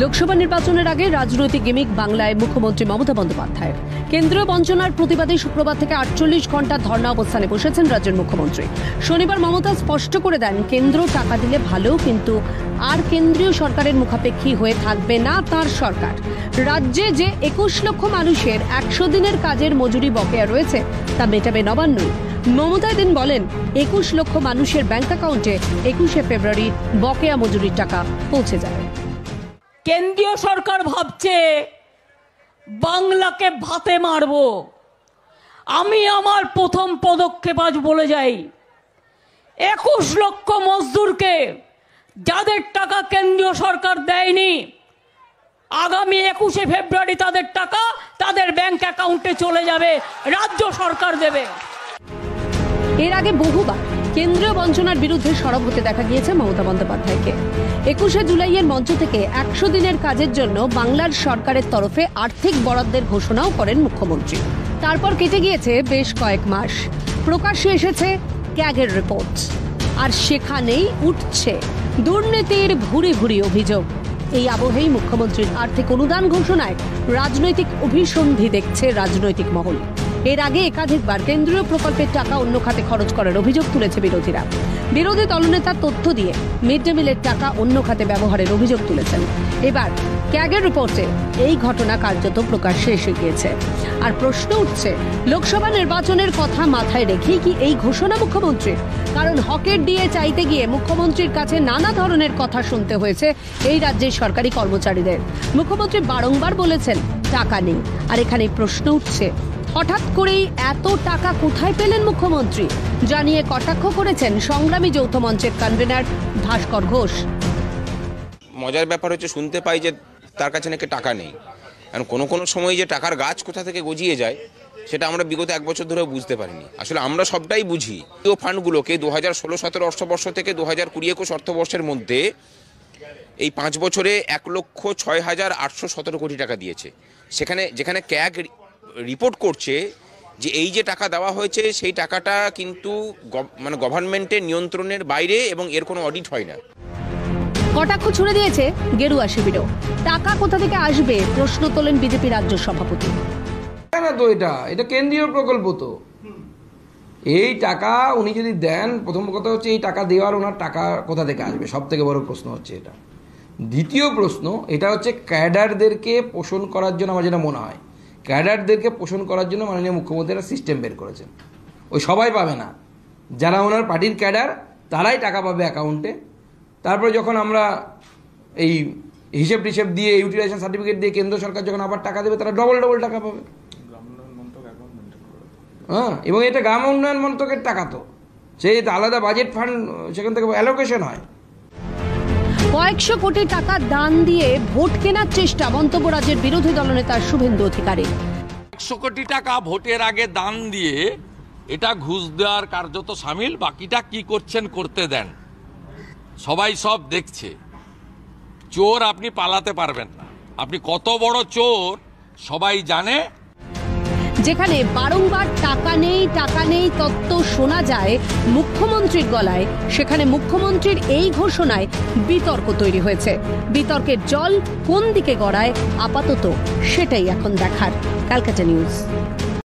লোকসভা নির্বাচনের আগে রাজনৈতিক গিমিক বাংলায় মুখ্যমন্ত্রী মমতা বন্দ্যোপাধ্যায়ের। কেন্দ্রীয় বঞ্চনার প্রতিবাদে শুক্রবার থেকে 48 ঘন্টা ধর্ণা অবস্থানে বসেছেন রাজ্যের মুখ্যমন্ত্রী। শনিবার মমতা স্পষ্ট করে দেন, কেন্দ্র টাকা দিলে ভালো, কিন্তু আর কেন্দ্রীয় সরকারের মুখাপেক্ষী হয়ে থাকবে না তার সরকার। রাজ্যে যে 21 লক্ষ মানুষের 100 দিনের কাজের মজুরি বকেয়া রয়েছে তা মেটাবে নবান্নই। মমতা দিন বলেন, 21 লক্ষ মানুষের ব্যাংক অ্যাকাউন্টে 21শে ফেব্রুয়ারি বকেয়া মজুরির টাকা পৌঁছে যাবে। কেন্দ্রীয় সরকার ভাবছে বাংলাকে ভাতে মারব। আমি আমার প্রথম পদক্ষেপ আজ বলে যাই, 21 লক্ষ মজদুরকে যাদের টাকা কেন্দ্রীয় সরকার দেয়নি, আগামী 21শে ফেব্রুয়ারি তাদের টাকা তাদের ব্যাংক অ্যাকাউন্টে চলে যাবে, রাজ্য সরকার দেবে। এর আগে বহুবার কেন্দ্রীয় বঞ্চনার বিরুদ্ধে সরব হতে দেখা গিয়েছে মমতা বন্দ্যোপাধ্যায়কে। 21শে জুলাইয়ের মঞ্চ থেকে 100 দিনের কাজের জন্য বাংলার সরকারের তরফে আর্থিক বরাদ্দের ঘোষণাও করেন মুখ্যমন্ত্রী। তারপর কেটে গিয়েছে বেশ কয়েক মাস, প্রকাশ্যে এসেছে ক্যাগের রিপোর্ট, আর সেখানেই উঠছে দুর্নীতির ভুরি ভুরি অভিযোগ। এই আবহেই মুখ্যমন্ত্রীর আর্থিক অনুদান ঘোষণায় রাজনৈতিক অভিসন্ধি দেখছে রাজনৈতিক মহল। এর আগে একাধিকবার কেন্দ্রীয় প্রকল্পের টাকা অন্য খাতে খরচ করার অভিযোগ তুলেছে বিরোধীরা। বিরোধী দলনেতার তথ্য দিয়ে মিড ডে মিলের টাকা অন্য খাতে ব্যবহারের অভিযোগ তুলেছেন। এবার ক্যাগের রিপোর্টে এই ঘটনা কার্যত প্রকাশ্যে এসে গিয়েছে। আর প্রশ্ন উঠছে, লোকসভা নির্বাচনের কথা মাথায় রেখেই কি এই ঘোষণা মুখ্যমন্ত্রীর? কারণ হকের ডিএ চাইতে গিয়ে মুখ্যমন্ত্রীর কাছে নানা ধরনের কথা শুনতে হয়েছে এই রাজ্যের সরকারি কর্মচারীদের। মুখ্যমন্ত্রী বারংবার বলেছেন টাকা নেই, আর এখানে প্রশ্ন উঠছে, হঠাৎ করেই এত টাকা কোথায় পেলেন মুখ্যমন্ত্রী? জানিয়ে কটাক্ষ করেছেন সংগ্রামী যৌথ মঞ্চের কনভেনার ভাস্কর ঘোষ। মজার ব্যাপার হচ্ছে, শুনতে পাই যে তার কাছে নাকি টাকা নেই। কারণ কোনো সময় যে টাকার গাছ কোথা থেকে গজিয়ে যায় সেটা আমরা বিগত 1 বছর ধরে বুঝতে পারিনি। আসলে আমরা সবটাই বুঝি। এই ফান্ডগুলোকে 2016-17 অর্থবর্ষ থেকে 2020-21 অর্থবর্ষের মধ্যে এই 5 বছরে 1,06,817 কোটি টাকা দিয়েছে। যেখানে ক্যাগ রিপোর্ট করছে যে এই যে টাকা দেওয়া হয়েছে সেই টাকাটা কিন্তু গভর্নমেন্টের নিয়ন্ত্রণের বাইরে এবং এর কোনো অডিট হয় না। কটাক্ষ ছুড়ে দিয়েছে গেরুয়া শিবিরও। টাকা কোথা থেকে আসবে প্রশ্ন তোলেন বিজেপি রাজ্য সভাপতি। না তো, এটা কেন্দ্রীয় প্রকল্প। তো এই টাকা উনি যদি দেন, প্রথম কথা হচ্ছে এই টাকা দেওয়ার ওনার টাকা কোথা থেকে আসবে, সব থেকে বড় প্রশ্ন হচ্ছে এটা। দ্বিতীয় প্রশ্ন, এটা হচ্ছে ক্যাডারদেরকে পোষণ করার জন্য, আমার যেটা মনে হয় ক্যাডারদেরকে পোষণ করার জন্য মাননীয় মুখ্যমন্ত্রী একটা সিস্টেম বের করেছেন। ওই সবাই পাবে না, যারা ওনার পার্টির ক্যাডার তারাই টাকা পাবে অ্যাকাউন্টে। তারপরে যখন আমরা এই হিসেব টিসেব দিয়ে, ইউটিলাইজেশন সার্টিফিকেট দিয়ে কেন্দ্র সরকার যখন আবার টাকা দেবে, তারা ডবল টাকা পাবে। হ্যাঁ, এবং এটা গ্রাম উন্নয়ন মন্ত্রকের টাকা, তো সেই আলাদা বাজেট ফান্ড, সেখান থেকে অ্যালোকেশন হয়। কয়েকশো কোটি টাকা দান দিয়ে ভোট কেনার চেষ্টা, মন্তব্য রাজ্যের বিরোধী দলনেতা শুভেন্দু অধিকারী। 100 কোটি টাকা ভোটের আগে দান দিয়ে এটা ঘুষ দেওয়ার কার্যত সামিল। বাকিটা কি করছেন করতে দেন, সবাই সব দেখছে। চোর আপনি পালাতে পারবেন না, আপনি কত বড় চোর সবাই জানে। যেখানে বারংবার টাকা নেই তত্ত্ব শোনা যায় মুখ্যমন্ত্রীর গলায়, সেখানে মুখ্যমন্ত্রীর এই ঘোষণায় বিতর্ক তৈরি হয়েছে। বিতর্কের জল কোন দিকে গড়ায় আপাতত সেটাই এখন দেখার। ক্যালকাটা নিউজ।